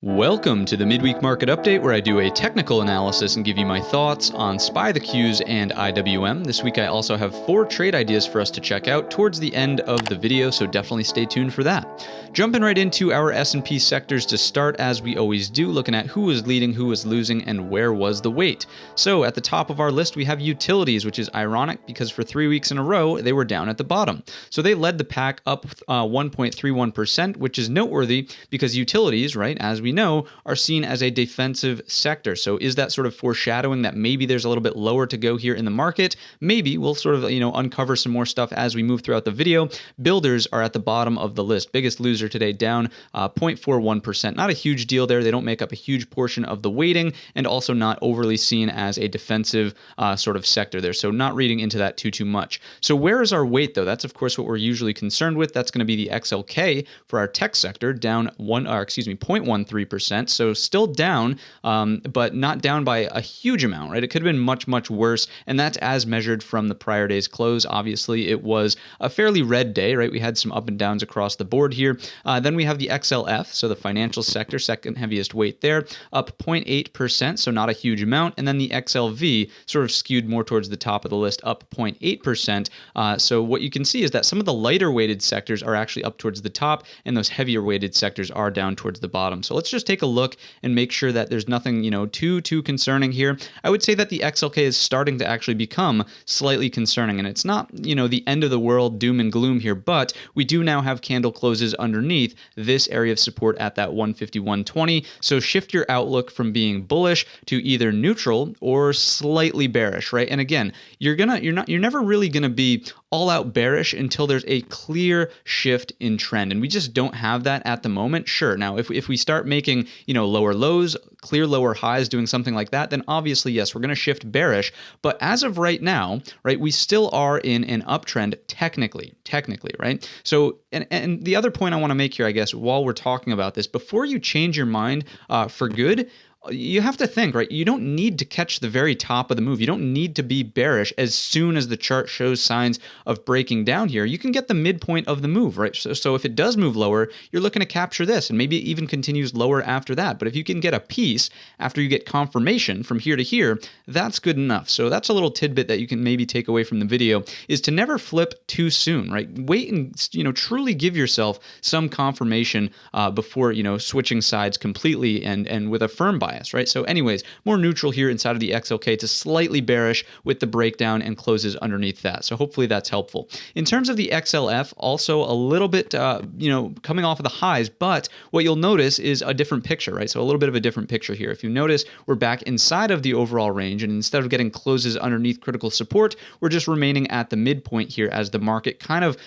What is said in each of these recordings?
Welcome to the Midweek Market Update, where I do a technical analysis and give you my thoughts on SPY the Qs and IWM. This week I also have 4 trade ideas for us to check out towards the end of the video, so definitely stay tuned for that. Jumping right into our S&P sectors to start, as we always do, looking at who was leading, who was losing, and where was the weight. So at the top of our list we have utilities, which is ironic because for 3 weeks in a row they were down at the bottom. So they led the pack up 1.31%, which is noteworthy because utilities, right, as we know, are seen as a defensive sector. So is that sort of foreshadowing that maybe there's a little bit lower to go here in the market? Maybe. We'll sort of, uncover some more stuff as we move throughout the video. Builders are at the bottom of the list. Biggest loser today, down 0.41%. Not a huge deal there. They don't make up a huge portion of the weighting, and also not overly seen as a defensive sort of sector there. So not reading into that too much. So where is our weight, though? That's of course what we're usually concerned with. That's going to be the XLK for our tech sector, down 0.13%. So still down, but not down by a huge amount, right? It could have been much worse, and that's as measured from the prior day's close. Obviously, it was a fairly red day, right? We had some up and downs across the board here. Then we have the XLF, so the financial sector, second heaviest weight there, up 0.8%, so not a huge amount. And then the XLV sort of skewed more towards the top of the list, up 0.8%. So what you can see is that some of the lighter weighted sectors are actually up towards the top, and those heavier weighted sectors are down towards the bottom. So let's just take a look and make sure that there's nothing, too concerning here. I would say that the XLK is starting to actually become slightly concerning, and it's not, the end of the world, doom and gloom here, but we do now have candle closes underneath this area of support at that 151.20. So shift your outlook from being bullish to either neutral or slightly bearish, right? And again, you're never really gonna be all out bearish until there's a clear shift in trend, and we just don't have that at the moment. Sure, now if we start making lower lows, clear lower highs, doing something like that, then obviously yes, we're going to shift bearish. But as of right now, right, we still are in an uptrend technically, right? So and the other point I want to make here, I guess, while we're talking about this, before you change your mind for good, you have to think, right? You don't need to catch the very top of the move. You don't need to be bearish as soon as the chart shows signs of breaking down here. You can get the midpoint of the move, right? So if it does move lower, you're looking to capture this, and maybe it even continues lower after that. But if you can get a piece after you get confirmation from here to here, that's good enough. So that's a little tidbit that you can maybe take away from the video, is to never flip too soon, right? Wait and truly give yourself some confirmation before switching sides completely and with a firm bias. Right? So anyways, more neutral here inside of the XLK to slightly bearish with the breakdown and closes underneath that. So hopefully that's helpful. In terms of the XLF, also a little bit, coming off of the highs, but what you'll notice is a different picture, right? So a little bit of a different picture here. If you notice, we're back inside of the overall range, and instead of getting closes underneath critical support, we're just remaining at the midpoint here as the market kind of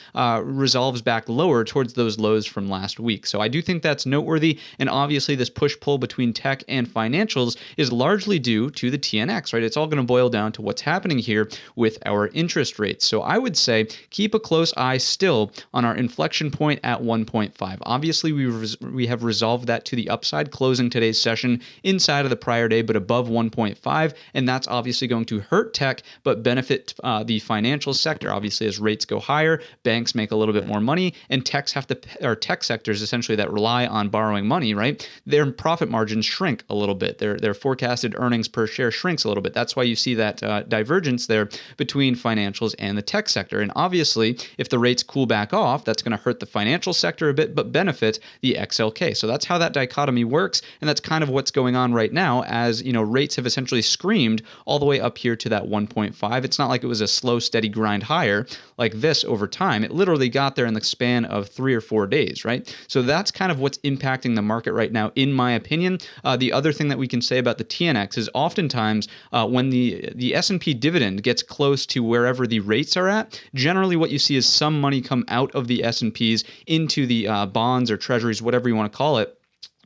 resolves back lower towards those lows from last week. So I do think that's noteworthy, and obviously this push-pull between tech and financials is largely due to the TNX, right? It's all going to boil down to what's happening here with our interest rates. So I would say keep a close eye still on our inflection point at 1.5. Obviously, we have resolved that to the upside, closing today's session inside of the prior day, but above 1.5, and that's obviously going to hurt tech, but benefit the financial sector. Obviously, as rates go higher, banks make a little bit more money, and tech sectors essentially that rely on borrowing money, right? Their profit margins shrink a little bit. Their forecasted earnings per share shrinks a little bit. That's why you see that divergence there between financials and the tech sector. And obviously, if the rates cool back off, that's going to hurt the financial sector a bit, but benefit the XLK. So that's how that dichotomy works, and that's kind of what's going on right now, as rates have essentially screamed all the way up here to that 1.5. It's not like it was a slow, steady grind higher like this over time. It literally got there in the span of 3 or 4 days, right? So that's kind of what's impacting the market right now, in my opinion. The other thing that we can say about the TNX is oftentimes when the S&P dividend gets close to wherever the rates are at, generally what you see is some money come out of the S&Ps into the bonds or treasuries, whatever you want to call it,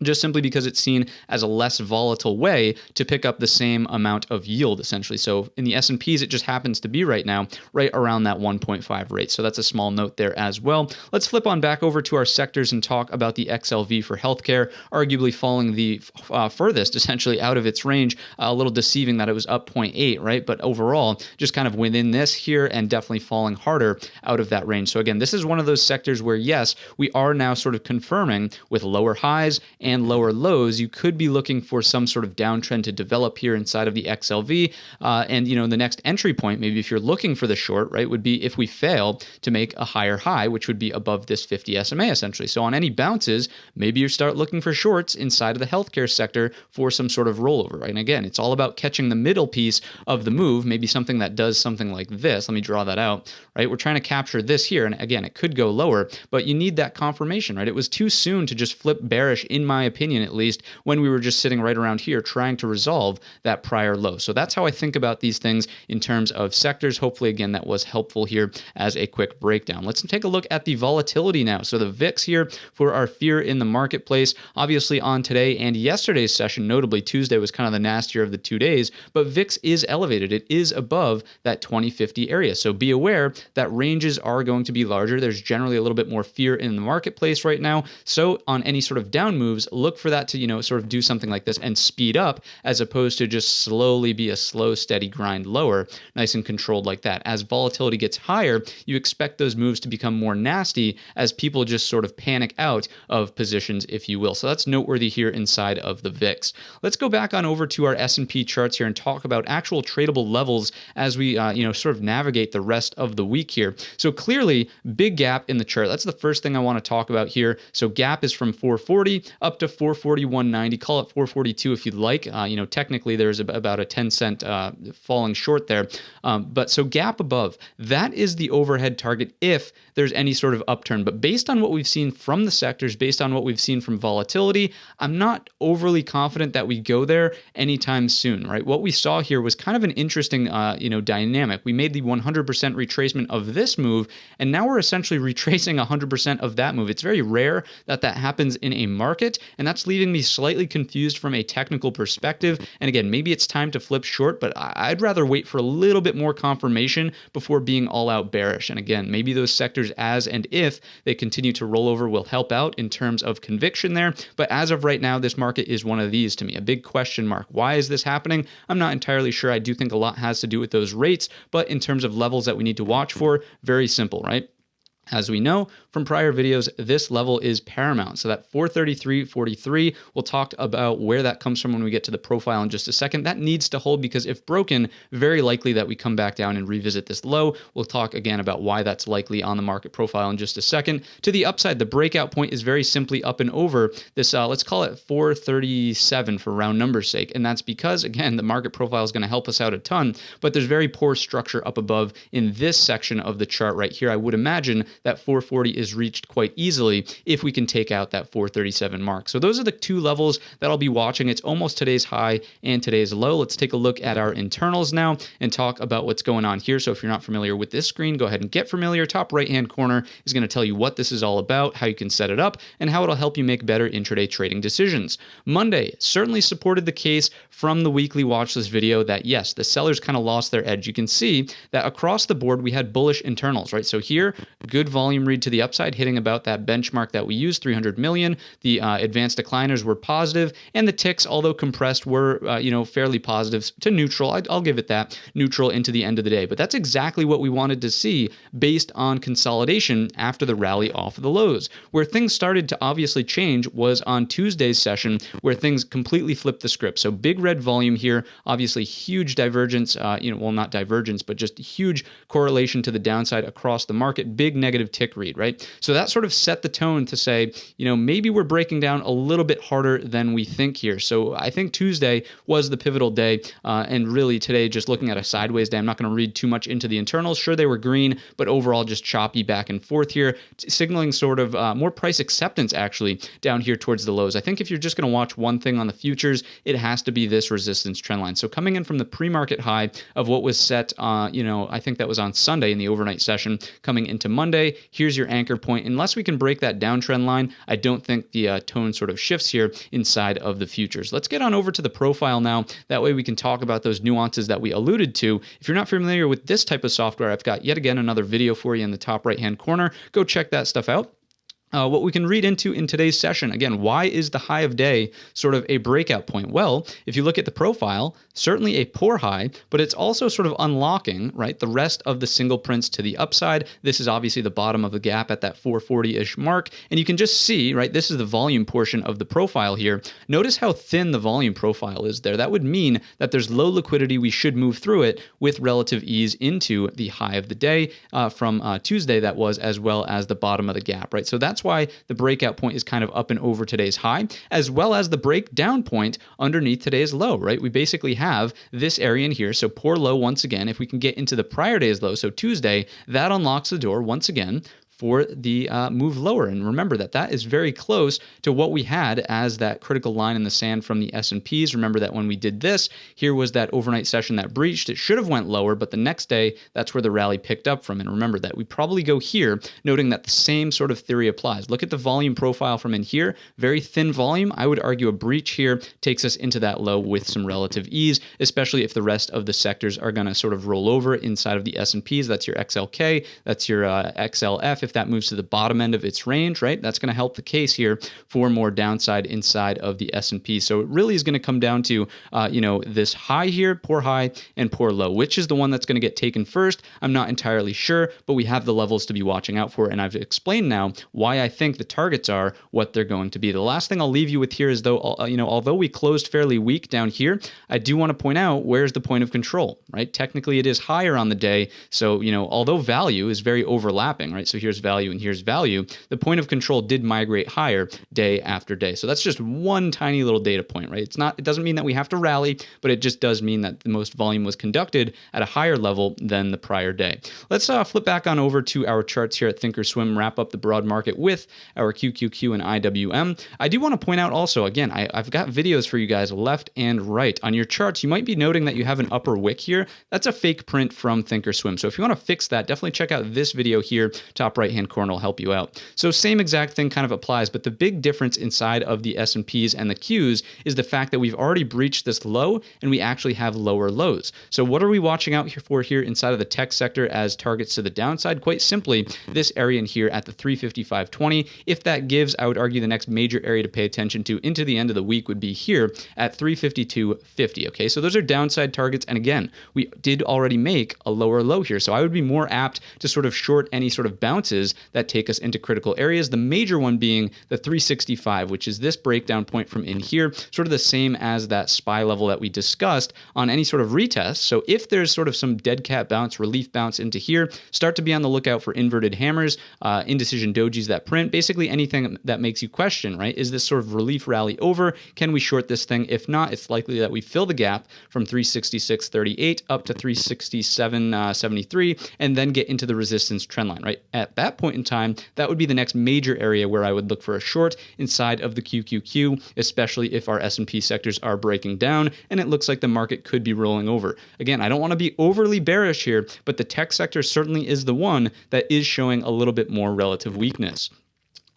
just simply because it's seen as a less volatile way to pick up the same amount of yield, essentially. So in the S&Ps, it just happens to be right now right around that 1.5 rate. So that's a small note there as well. Let's flip on back over to our sectors and talk about the XLV for healthcare, arguably falling the furthest essentially out of its range. A little deceiving that it was up 0.8, right? But overall, just kind of within this here and definitely falling harder out of that range. So again, this is one of those sectors where, yes, we are now sort of confirming with lower highs and and lower lows, you could be looking for some sort of downtrend to develop here inside of the XLV. And, the next entry point, maybe if you're looking for the short, right, would be if we fail to make a higher high, which would be above this 50 SMA essentially. So on any bounces, maybe you start looking for shorts inside of the healthcare sector for some sort of rollover, right? And again, it's all about catching the middle piece of the move, maybe something that does something like this. Let me draw that out, right? We're trying to capture this here. And again, it could go lower, but you need that confirmation, right? It was too soon to just flip bearish, in my opinion, at least, when we were just sitting right around here trying to resolve that prior low. So that's how I think about these things in terms of sectors. Hopefully, again, that was helpful here as a quick breakdown. Let's take a look at the volatility now. So the VIX here for our fear in the marketplace, obviously on today and yesterday's session, notably Tuesday was kind of the nastier of the 2 days, but VIX is elevated. It is above that 2050 area. So be aware that ranges are going to be larger. There's generally a little bit more fear in the marketplace right now. So on any sort of down moves, look for that to, sort of do something like this and speed up, as opposed to just slowly be a slow, steady grind lower, nice and controlled like that. As volatility gets higher, you expect those moves to become more nasty as people just sort of panic out of positions, if you will. So that's noteworthy here inside of the VIX. Let's go back on over to our S&P charts here and talk about actual tradable levels as we, sort of navigate the rest of the week here. So clearly, big gap in the chart. That's the first thing I want to talk about here. So gap is from 440 up to 441.90. Call it 442 if you'd like. Technically there's about a 10-cent falling short there. But so gap above, that is the overhead target if there's any sort of upturn. But based on what we've seen from the sectors, based on what we've seen from volatility, I'm not overly confident that we go there anytime soon, right? What we saw here was kind of an interesting, dynamic. We made the 100% retracement of this move, and now we're essentially retracing 100% of that move. It's very rare that that happens in a market, and that's leaving me slightly confused from a technical perspective. And again, maybe it's time to flip short, but I'd rather wait for a little bit more confirmation before being all out bearish. And again, maybe those sectors, as and if they continue to roll over, will help out in terms of conviction there. But as of right now, this market is one of these to me, a big question mark. Why is this happening? I'm not entirely sure. I do think a lot has to do with those rates, but in terms of levels that we need to watch for, very simple, right? As we know from prior videos, this level is paramount. So that 433.43, we'll talk about where that comes from when we get to the profile in just a second. That needs to hold because if broken, very likely that we come back down and revisit this low. We'll talk again about why that's likely on the market profile in just a second. To the upside, the breakout point is very simply up and over this, let's call it 437 for round numbers sake. And that's because, again, the market profile is going to help us out a ton, but there's very poor structure up above in this section of the chart right here. I would imagine that 440 is reached quite easily if we can take out that 437 mark. So those are the two levels that I'll be watching. It's almost today's high and today's low. Let's take a look at our internals now and talk about what's going on here. So if you're not familiar with this screen, go ahead and get familiar. Top right-hand corner is going to tell you what this is all about, how you can set it up, and how it'll help you make better intraday trading decisions. Monday certainly supported the case from the weekly watch list video that yes, the sellers kind of lost their edge. You can see that across the board, we had bullish internals, right? So here, good volume read to the upside, hitting about that benchmark that we used, 300 million. The advanced decliners were positive, and the ticks, although compressed, were fairly positive to neutral. I'll give it that, neutral into the end of the day. But that's exactly what we wanted to see based on consolidation after the rally off of the lows. Where things started to obviously change was on Tuesday's session, where things completely flipped the script. So big red volume here, obviously huge divergence, well, not divergence, but just huge correlation to the downside across the market, big negative tick read, right? So that sort of set the tone to say, maybe we're breaking down a little bit harder than we think here. So I think Tuesday was the pivotal day, and really today, just looking at a sideways day, I'm not going to read too much into the internals. Sure, they were green, but overall just choppy back and forth here, signaling sort of more price acceptance actually down here towards the lows. I think if you're just going to watch one thing on the futures, it has to be this resistance trend line. So coming in from the pre-market high of what was set, I think that was on Sunday in the overnight session, coming into Monday, here's your anchor point. Unless we can break that downtrend line, I don't think the tone sort of shifts here inside of the futures. Let's get on over to the profile now. That way we can talk about those nuances that we alluded to. If you're not familiar with this type of software, I've got yet again another video for you in the top right-hand corner. Go check that stuff out. what we can read into in today's session. Again, why is the high of day sort of a breakout point? Well, if you look at the profile, certainly a poor high, but it's also sort of unlocking, right, the rest of the single prints to the upside. This is obviously the bottom of the gap at that 440-ish mark. And you can just see, right, this is the volume portion of the profile here. Notice how thin the volume profile is there. That would mean that there's low liquidity. We should move through it with relative ease into the high of the day from Tuesday, that was, as well as the bottom of the gap, right? So that's why the breakout point is kind of up and over today's high, as well as the breakdown point underneath today's low, right? We basically have this area in here. So poor low once again. If we can get into the prior day's low, so Tuesday, that unlocks the door once again for the move lower. And remember that that is very close to what we had as that critical line in the sand from the S&Ps. Remember that when we did this, here was that overnight session that breached. It should have went lower, but the next day, that's where the rally picked up from. And remember that we probably go here, noting that the same sort of theory applies. Look at the volume profile from in here. Very thin volume. I would argue a breach here takes us into that low with some relative ease, especially if the rest of the sectors are going to sort of roll over inside of the S&Ps. That's your XLK, that's your XLF. If that moves to the bottom end of its range, right, that's going to help the case here for more downside inside of the S&P. So it really is going to come down to, this high here, poor high and poor low. Which is the one that's going to get taken first? I'm not entirely sure, but we have the levels to be watching out for. And I've explained now why I think the targets are what they're going to be. The last thing I'll leave you with here is, though, although we closed fairly weak down here, I do want to point out where's the point of control, right? Technically, it is higher on the day. So, although value is very overlapping, right? So here's value and here's value, the point of control did migrate higher day after day. So that's just one tiny little data point, right? It doesn't mean that we have to rally, but it just does mean that the most volume was conducted at a higher level than the prior day. Let's flip back on over to our charts here at Thinkorswim, wrap up the broad market with our QQQ and IWM. I do want to point out also, again, I've got videos for you guys left and right. On your charts, you might be noting that you have an upper wick here. That's a fake print from Thinkorswim. So if you want to fix that, definitely check out this video here, top right-hand corner will help you out. So same exact thing kind of applies, but the big difference inside of the S&Ps and the Qs is the fact that we've already breached this low and we actually have lower lows. So what are we watching out for here inside of the tech sector as targets to the downside? Quite simply, this area in here at the 355.20. If that gives, I would argue the next major area to pay attention to into the end of the week would be here at 352.50. Okay, so those are downside targets. And again, we did already make a lower low here. So I would be more apt to sort of short any sort of bounces that take us into critical areas. The major one being the 365, which is this breakdown point from in here, sort of the same as that SPY level that we discussed on any sort of retest. So if there's sort of some dead cat bounce, relief bounce into here, start to be on the lookout for inverted hammers, indecision dojis that print, basically anything that makes you question, right? Is this sort of relief rally over? Can we short this thing? If not, it's likely that we fill the gap from 366.38 up to 367.73 and then get into the resistance trend line, right? At that point in time, that would be the next major area where I would look for a short inside of the QQQ, especially if our S&P sectors are breaking down and it looks like the market could be rolling over. Again, I don't want to be overly bearish here, but the tech sector certainly is the one that is showing a little bit more relative weakness.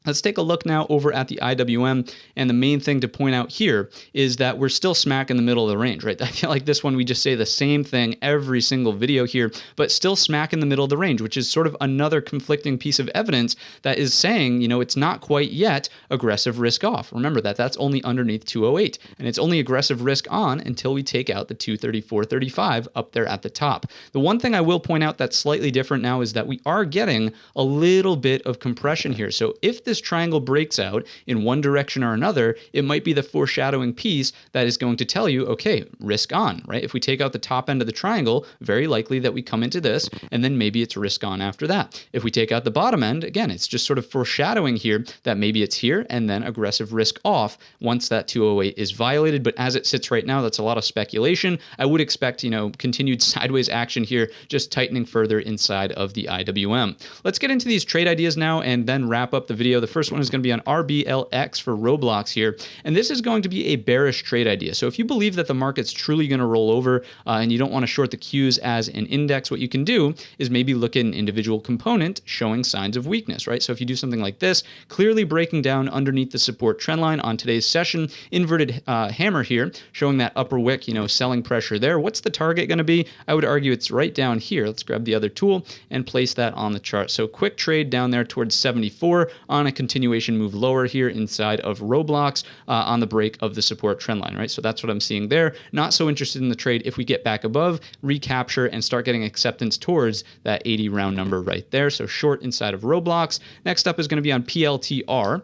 Let's take a look now over at the IWM, and the main thing to point out here is that we're still smack in the middle of the range, right? I feel like this one, we just say the same thing every single video here, but still smack in the middle of the range, which is sort of another conflicting piece of evidence that is saying, it's not quite yet aggressive risk off. Remember that that's only underneath 208, and it's only aggressive risk on until we take out the 234.35 up there at the top. The one thing I will point out that's slightly different now is that we are getting a little bit of compression here. So if this triangle breaks out in one direction or another, it might be the foreshadowing piece that is going to tell you, okay, risk on, right? If we take out the top end of the triangle, very likely that we come into this, and then maybe it's risk on after that. If we take out the bottom end, again, it's just sort of foreshadowing here that maybe it's here and then aggressive risk off once that 208 is violated. But as it sits right now, that's a lot of speculation. I would expect, continued sideways action here, just tightening further inside of the IWM. Let's get into these trade ideas now and then wrap up the video. The first one is going to be on RBLX for Roblox here, and this is going to be a bearish trade idea. So if you believe that the market's truly going to roll over and you don't want to short the Qs as an index, what you can do is maybe look at an individual component showing signs of weakness, right? So if you do something like this, clearly breaking down underneath the support trend line on today's session, inverted hammer here, showing that upper wick, selling pressure there. What's the target going to be? I would argue it's right down here. Let's grab the other tool and place that on the chart. So quick trade down there towards 74 on want a continuation move lower here inside of Roblox on the break of the support trend line, right? So that's what I'm seeing there. Not so interested in the trade if we get back above, recapture, and start getting acceptance towards that 80 round number right there. So short inside of Roblox. Next up is going to be on PLTR.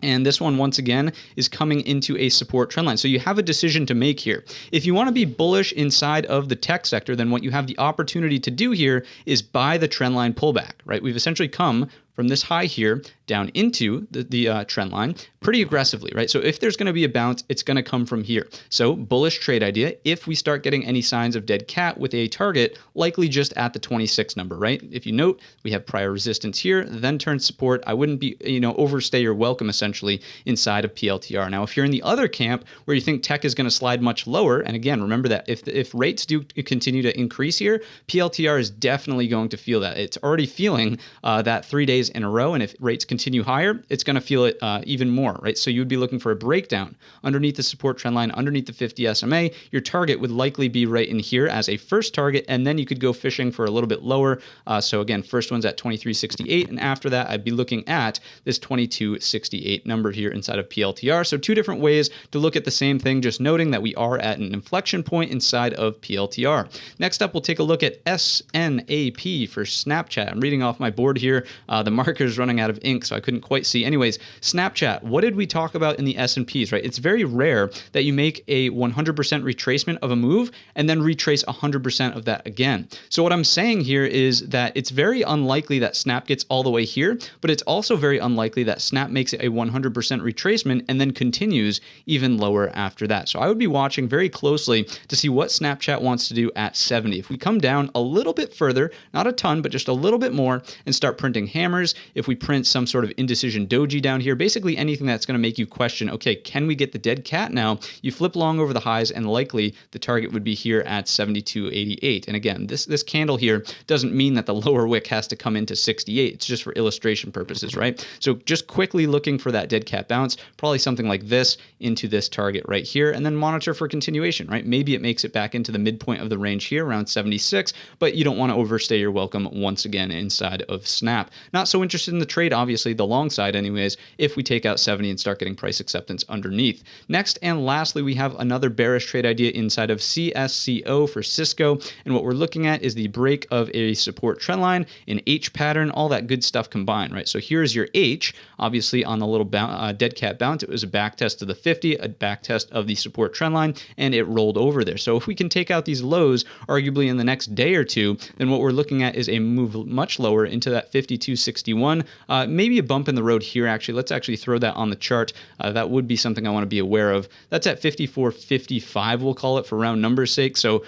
And this one, once again, is coming into a support trend line. So you have a decision to make here. If you want to be bullish inside of the tech sector, then what you have the opportunity to do here is buy the trend line pullback, right? We've essentially come from this high here down into the trend line pretty aggressively, right? So if there's going to be a bounce, it's going to come from here. So bullish trade idea, if we start getting any signs of dead cat with a target, likely just at the 26 number, right? If you note, we have prior resistance here, then turn support. I wouldn't be, overstay your welcome essentially inside of PLTR. Now, if you're in the other camp where you think tech is going to slide much lower, and again, remember that if rates do continue to increase here, PLTR is definitely going to feel that. It's already feeling that 3 days in a row, and if rates continue higher, it's going to feel it even more, right? So you would be looking for a breakdown underneath the support trend line, underneath the 50 SMA. Your target would likely be right in here as a first target, and then you could go fishing for a little bit lower. So again, first one's at 23.68, and after that, I'd be looking at this 22.68 number here inside of PLTR. So two different ways to look at the same thing, just noting that we are at an inflection point inside of PLTR. Next up, we'll take a look at SNAP for Snapchat. I'm reading off my board here. The marker's running out of ink, so I couldn't quite see. Anyways, Snapchat, what did we talk about in the S&Ps, right? It's very rare that you make a 100% retracement of a move and then retrace 100% of that again. So what I'm saying here is that it's very unlikely that Snap gets all the way here, but it's also very unlikely that Snap makes a 100% retracement and then continues even lower after that. So I would be watching very closely to see what Snapchat wants to do at 70. If we come down a little bit further, not a ton, but just a little bit more, and start printing hammers, if we print some sort of indecision doji down here, basically anything that's going to make you question, okay, can we get the dead cat now? You flip long over the highs, and likely the target would be here at 72.88. And again, this candle here doesn't mean that the lower wick has to come into 68. It's just for illustration purposes, right? So just quickly looking for that dead cat bounce, probably something like this into this target right here, and then monitor for continuation, right? Maybe it makes it back into the midpoint of the range here around 76, but you don't want to overstay your welcome once again inside of Snap. Not so interested in the trade, obviously, the long side anyways, if we take out 70 and start getting price acceptance underneath. Next and lastly, we have another bearish trade idea inside of CSCO for Cisco, and what we're looking at is the break of a support trend line, an H pattern, all that good stuff combined, right? So here's your H, obviously on the little dead cat bounce, it was a back test of the 50, a back test of the support trend line, and it rolled over there. So if we can take out these lows, arguably in the next day or two, then what we're looking at is a move much lower into that 52.61, maybe a bump in the road here actually. Let's actually throw that on the chart. That would be something I want to be aware of. That's at 54.55, we'll call it for round numbers sake. So,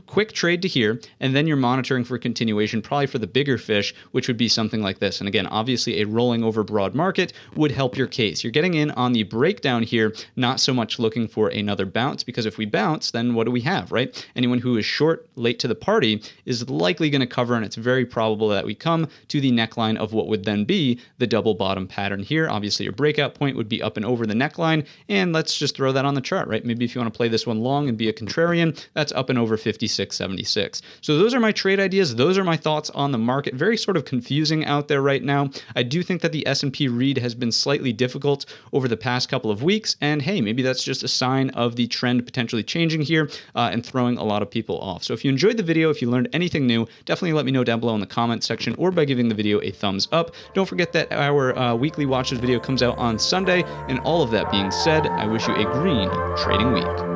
quick trade to here, and then you're monitoring for continuation, probably for the bigger fish, which would be something like this. And again, obviously a rolling over broad market would help your case. You're getting in on the breakdown here, not so much looking for another bounce, because if we bounce, then what do we have, right? Anyone who is short late to the party is likely going to cover, and it's very probable that we come to the neckline of what would then be the double bottom pattern here. Obviously, your breakout point would be up and over the neckline, and let's just throw that on the chart, right? Maybe if you want to play this one long and be a contrarian, that's up and over 56.76. So those are my trade ideas. Those are my thoughts on the market. Very sort of confusing out there right now. I do think that the S&P read has been slightly difficult over the past couple of weeks, and hey, maybe that's just a sign of the trend potentially changing here and throwing a lot of people off. So if you enjoyed the video, if you learned anything new, definitely let me know down below in the comment section or by giving the video a thumbs up. Don't forget that our weekly watches video comes out on Sunday, and all of that being said, I wish you a green trading week.